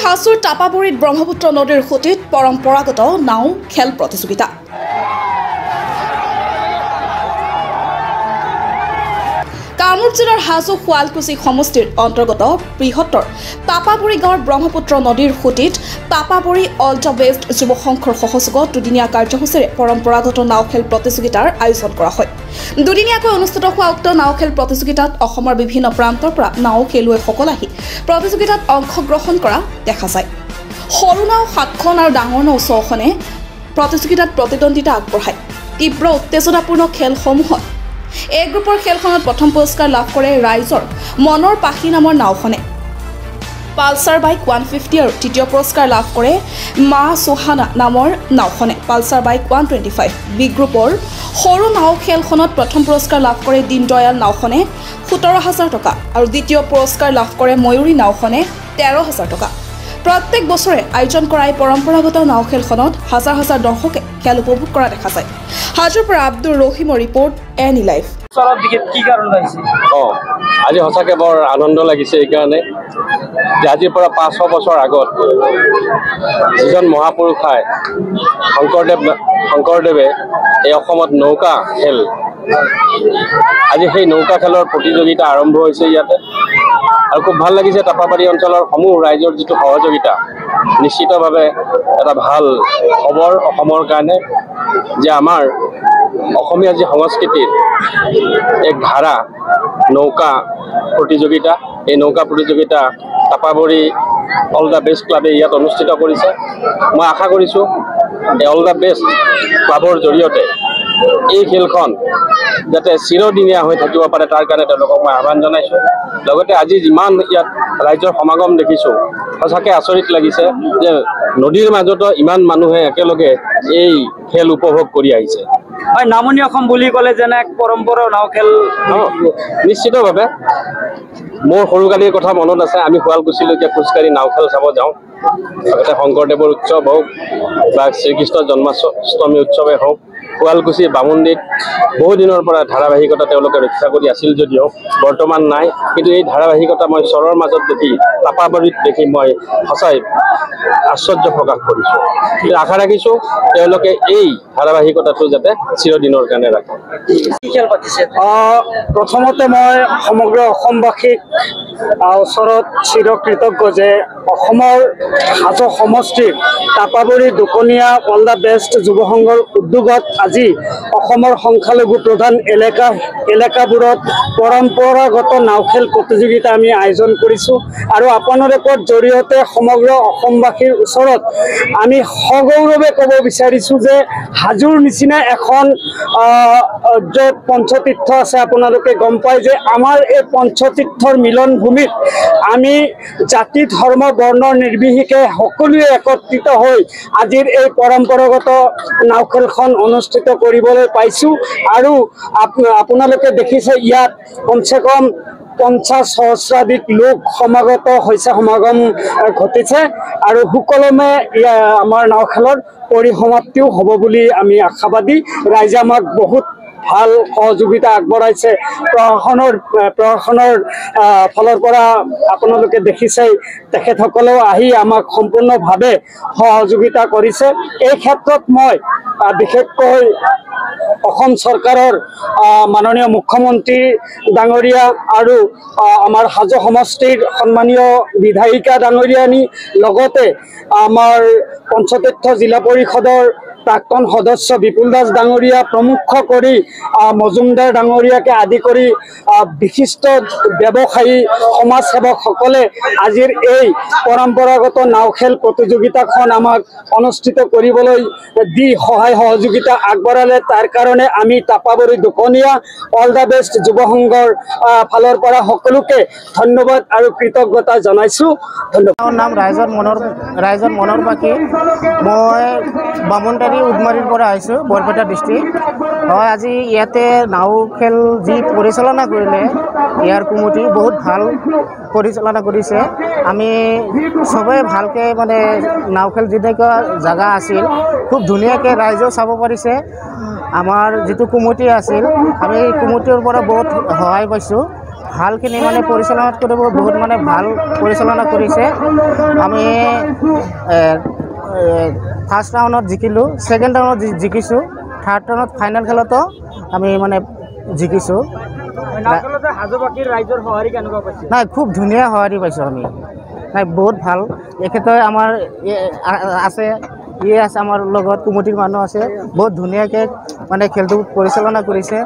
হাছুৰ টাপাবৰীত ব্ৰহ্মপুত্ৰ নদীৰ খুঁটিত পৰম্পৰাগত নাও খেল প্ৰতিযোগিতা। কামৰূপ জিলাৰ হাজো শুৱালকুছি সমষ্টিৰ অন্তৰ্গত বৃহত্তৰ টাপাবৰী গাঁৱৰ ব্ৰহ্মপুত্ৰ নদীৰ খুঁটিত টাপাবৰী অল দ্য বেষ্ট যুৱ সংঘৰ সহযোগত দুদিনীয়া কাৰ্যসূচীৰে পৰম্পৰাগত নাও খেল প্ৰতিযোগিতাৰ আয়োজন কৰা হয়। দুদিনীয়াকৈ অনুষ্ঠিত হোৱা উক্ত নাও খেল প্ৰতিযোগিতাত অসমৰ বিভিন্ন প্ৰান্তৰ পৰা নাও খেলুৱৈসকল আহি প্ৰতিযোগিতাত অংশগ্ৰহণ কৰা দেখা যায়। সৰু নাও 7খন আৰু ডাঙৰ নাও 6খনে প্ৰতিযোগিতাত প্ৰতিদ্বন্দ্বিতা আগবঢ়ায়। তীব্ৰ উত্তেজনাপূৰ্ণ খেলসমূহত এই গ্ৰুপৰ খেলখনত প্ৰথম পুৰস্কাৰ লাভ কৰে ৰাইজৰ মনৰ পাখি নামৰ নাওখনে। পালচাৰ বাইক 150 আৰু তৃতীয় পুৰস্কাৰ লাভ কৰে মা চোহানা নামৰ নাওখনে। Pulsar bike 125। বি গ্ৰুপৰ সৰু নাও খেলখনত প্ৰথম পুৰস্কাৰ লাভ কৰে দীনদয়াল নাওখনে 17,000 টকা আৰু দ্বিতীয় পুৰস্কাৰ লাভ কৰে ময়ূৰী নাওখনে 13,000 টকা। প্ৰত্যেক বছৰে আয়োজন কৰা এই পৰম্পৰাগত নাও খেলখনত হাজাৰ হাজাৰ দৰ্শকে খেল উপভোগ কৰা দেখা যায়। হাজোৰ পৰা আব্দুৰ ৰহিমৰ ৰিপৰ্ট এনি লাইভ। আজি সঁচাকৈ বৰ আনন্দ লাগিছে এইকাৰণে যে আজিৰ পৰা 500 বছৰ আগত যিজন মহাপুৰুষাই শংকৰদেৱে এই অসমত নৌকা খেল, আজি সেই নৌকা খেলৰ প্ৰতিযোগিতা আৰম্ভ হৈছে ইয়াতে। আৰু খুব ভাল লাগিছে টাপাবাৰী অঞ্চলৰ সমূহ ৰাইজৰ যিটো সহযোগিতা, নিশ্চিতভাৱে এটা ভাল খবৰ অসমৰ কাৰণে যে আমাৰ অসমীয়া যি সংস্কৃতিৰ এক ধাৰা নৌকা প্ৰতিযোগিতা, এই নৌকা প্ৰতিযোগিতা টাপাবৰী অল দ্য বেষ্ট ক্লাবে ইয়াত অনুষ্ঠিত কৰিছে। মই আশা কৰিছোঁ এই অল দ্য বেষ্ট ক্লাবৰ জৰিয়তে এই খেলখন যাতে চিৰদিনীয়া হৈ থাকিব পাৰে তাৰ কাৰণে তেওঁলোকক মই আহ্বান জনাইছোঁ। লগতে আজি যিমান ইয়াত ৰাইজৰ সমাগম দেখিছোঁ, সঁচাকৈ আচৰিত লাগিছে যে নদীৰ মাজতো ইমান মানুহে একেলগে এই খেল উপভোগ কৰি আহিছে। নামনি অসম বুলি ক'লে যেনে এক পৰম্পৰা নাও খেল নিশ্চিতভাৱে মোৰ সৰুকালিৰ কথা মনত আছে। আমি শুৱালকুছিলৈকে খোজকাঢ়ি নাও খেল চাব যাওঁ। আগতে শংকৰদেৱৰ উৎসৱ হওক বা শ্ৰীকৃষ্ণৰ জন্মাষ্টমী উৎসৱে হওক, শুৱালকুছিৰ বামুণীত বহুদিনৰ পৰা ধাৰাবাহিকতা তেওঁলোকে ৰক্ষা কৰি আছিল যদিও বৰ্তমান নাই। কিন্তু এই ধাৰাবাহিকতা মই চৰৰ মাজত দেখি, টাপাবাৰীত দেখি মই সঁচাই আশ্চৰ্য প্ৰকাশ কৰিছোঁ। কিন্তু আশা ৰাখিছোঁ তেওঁলোকে এই ধাৰাবাহিকতাটো যাতে চিৰদিনৰ কাৰণে ৰাখে। প্ৰথমতে মই সমগ্ৰ অসমবাসীক ওচৰত চিৰকৃতজ্ঞ যে অসমৰ হাজো সমষ্টিৰ টাপাবৰী দুকনীয়া অল দ্য বেষ্ট যুৱ সংঘৰ উদ্যোগত আজি অসমৰ সংখ্যালঘু প্ৰধান এলেকাবোৰত পৰম্পৰাগত নাও খেল প্ৰতিযোগিতা আমি আয়োজন কৰিছোঁ। আৰু আপোনালোকৰ জৰিয়তে সমগ্ৰ অসমবাসীৰ ওচৰত আমি সগৌৰৱে ক'ব বিচাৰিছোঁ যে হাজোৰ নিচিনা এখন য'ত পঞ্চতীৰ্থ আছে, আপোনালোকে গম পায় যে আমাৰ এই পঞ্চতীৰ্থৰ মিলন ভূমিত আমি জাতি ধৰ্ম বৰ্ণৰ নিৰ্বিশেষে সকলোৱে একত্ৰিত হৈ আজিৰ এই পৰম্পৰাগত নাও খেলখন অনুষ্ঠিত কৰিবলৈ পাইছোঁ। আৰু আপোনালোকে দেখিছে ইয়াত কমচে কম 50 সহস্ৰাধিক লোক সমাগম ঘটিছে আৰু সুকলমে আমাৰ নাও খেলৰ পৰিসমাপ্তিও হ'ব বুলি আমি আশাবাদী। ৰাইজে আমাক বহুত ভাল সহযোগিতা আগবঢ়াইছে। প্ৰশাসনৰ ফালৰ পৰা আপোনালোকে দেখিছেই, তেখেতসকলেও আহি আমাক সম্পূৰ্ণভাৱে সহযোগিতা কৰিছে। এই ক্ষেত্ৰত মই বিশেষকৈ অসম চৰকাৰৰ মাননীয় মুখ্যমন্ত্ৰী ডাঙৰীয়া আৰু আমাৰ হাজো সমষ্টিৰ সন্মানীয় বিধায়িকা ডাঙৰীয়ানী, লগতে আমাৰ পঞ্চতীৰ্থ জিলা পৰিষদৰ প্ৰাক্তন সদস্য বিপুল দাস ডাঙৰীয়া প্ৰমুখ কৰি মজুমদাৰ ডাঙৰীয়াকে আদি কৰি বিশিষ্ট ব্যৱসায়ী সমাজসেৱকসকলে আজিৰ এই পৰম্পৰাগত নাও খেল প্ৰতিযোগিতাখন আমাক অনুষ্ঠিত কৰিবলৈ দি সহায় সহযোগিতা আগবঢ়ালে। তাৰ কাৰণে আমি টাপাবৰী দুকনীয়া অল দ্য বেষ্ট যুৱ সংঘৰ ফালৰ পৰা সকলোকে ধন্যবাদ আৰু কৃতজ্ঞতা জনাইছোঁ। ধন্যবাদ। মোৰ নাম ৰাইজৰ মনৰ পাখি। মই বামুণবাৰী উদমাৰীৰ পৰা আহিছোঁ, বৰপেটা ডিষ্ট্ৰিক্ট। হয়, আজি ইয়াতে নাও খেল যি পৰিচালনা কৰিলে ইয়াৰ কমিটি বহুত ভাল পৰিচালনা কৰিছে। আমি চবেই ভালকৈ মানে নাও খেল যেনেকুৱা জেগা আছিল খুব ধুনীয়াকৈ ৰাইজেও চাব পাৰিছে। আমাৰ যিটো কমিটি আছিল আমি কমিটিৰ পৰা বহুত সহায় পাইছোঁ। ভালখিনি মানে পৰিচালনা কৰিব বহুত মানে ভাল পৰিচালনা কৰিছে আমি ফাৰ্ষ্ট ৰাউণ্ডত জিকিলোঁ ছেকেণ্ড ৰাউণ্ডত জিকিছোঁ থাৰ্ড ৰাউণ্ডত ফাইনেল খেলতো আমি মানে জিকিছোঁ নাই খুব ধুনীয়া সঁহাৰি পাইছোঁ আমি নাই বহুত ভাল এখেতে আমাৰ আছে আছে আমাৰ লগত কমিটিৰ মানুহ আছে বহুত ধুনীয়াকৈ মানে খেলটো পৰিচালনা কৰিছে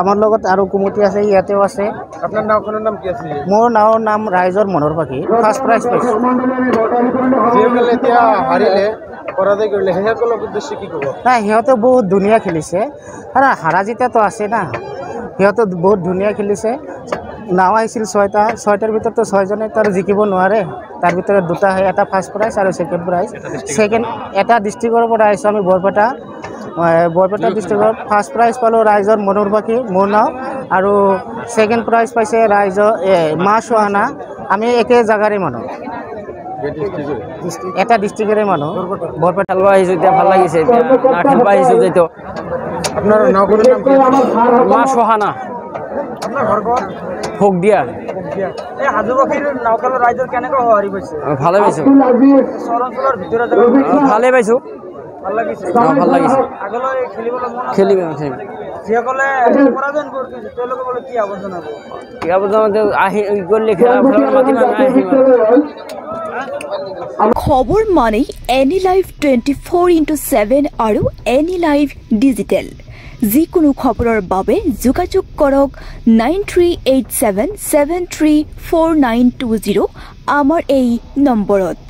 আমাৰ লগত আৰু কমিটি আছে ইয়াতেও আছে আপোনাৰ নাওখনৰ নাম কি আছিল মোৰ নাওৰ নাম ৰাইজৰ মনৰ পাখি ফাৰ্ষ্ট প্ৰাইজ পাইছোঁ যিসকলে এতিয়া হাৰিলে পৰাজয় কৰিলে সেইসকলৰ উদ্দেশ্যে কি ক'ব নাই সিহঁতে বহুত ধুনীয়া খেলিছে আৰু হাৰা জিতাতো আছে না সিহঁতে বহুত ধুনীয়া খেলিছে নাও আহিছিল ছয়টাৰ ভিতৰতো 6জনে তাৰ জিকিব নোৱাৰে তাৰ ভিতৰত দুটা হয় এটা ফাৰ্ষ্ট প্ৰাইজ আৰু ছেকেণ্ড প্ৰাইজ এটা ডিষ্ট্ৰিক্টৰ পৰা আহিছোঁ আমি বৰপেটা ডিষ্ট্ৰিক্টৰ ফাৰ্ষ্ট প্ৰাইজ পালোঁ ৰাইজৰ মনৰ পাখি মোৰ নাও আৰু ছেকেণ্ড প্ৰাইজ পাইছে ৰাইজৰ মা চোহানা আমি একে জাগাৰে মানুহ এটা ডিষ্ট্ৰিক্টৰে মানুহ বৰপেটা খেলব আহিছোঁ এতিয়া ভাল লাগিছে এতিয়া না খেলব আহিছোঁ যিহেতু আপোনাৰ নাওখনৰ নাম কি মা চহানা আপোনাৰ ঘৰ ক'ত ভোগ দিয়া এই হাজোবাসীৰ নাওখেলৰ ৰাইজৰ কেনেকৈ সঁহাৰি পাইছে ভালে পাইছোঁ চহৰ অঞ্চলৰ ভিতৰত ভালে পাইছোঁ ভাল লাগিছে ভাল লাগিছে আগলৈ খেলিবলৈ মন আছে খেলিম যিসকলে পৰাজয় কৰিছে তেওঁলোকে বোলে কি আৱৰ্জনা হ'ব কিবা পৰ্যন্ত আহি গ'লে খেলা মাতিম আহিম খবৰ মানে এনি লাইভ 24/7 আৰু এনি লাইভ ডিজিটেল যিকোনো খবৰৰ বাবে যোগাযোগ কৰক 9387734920 আমাৰ এই নম্বৰত।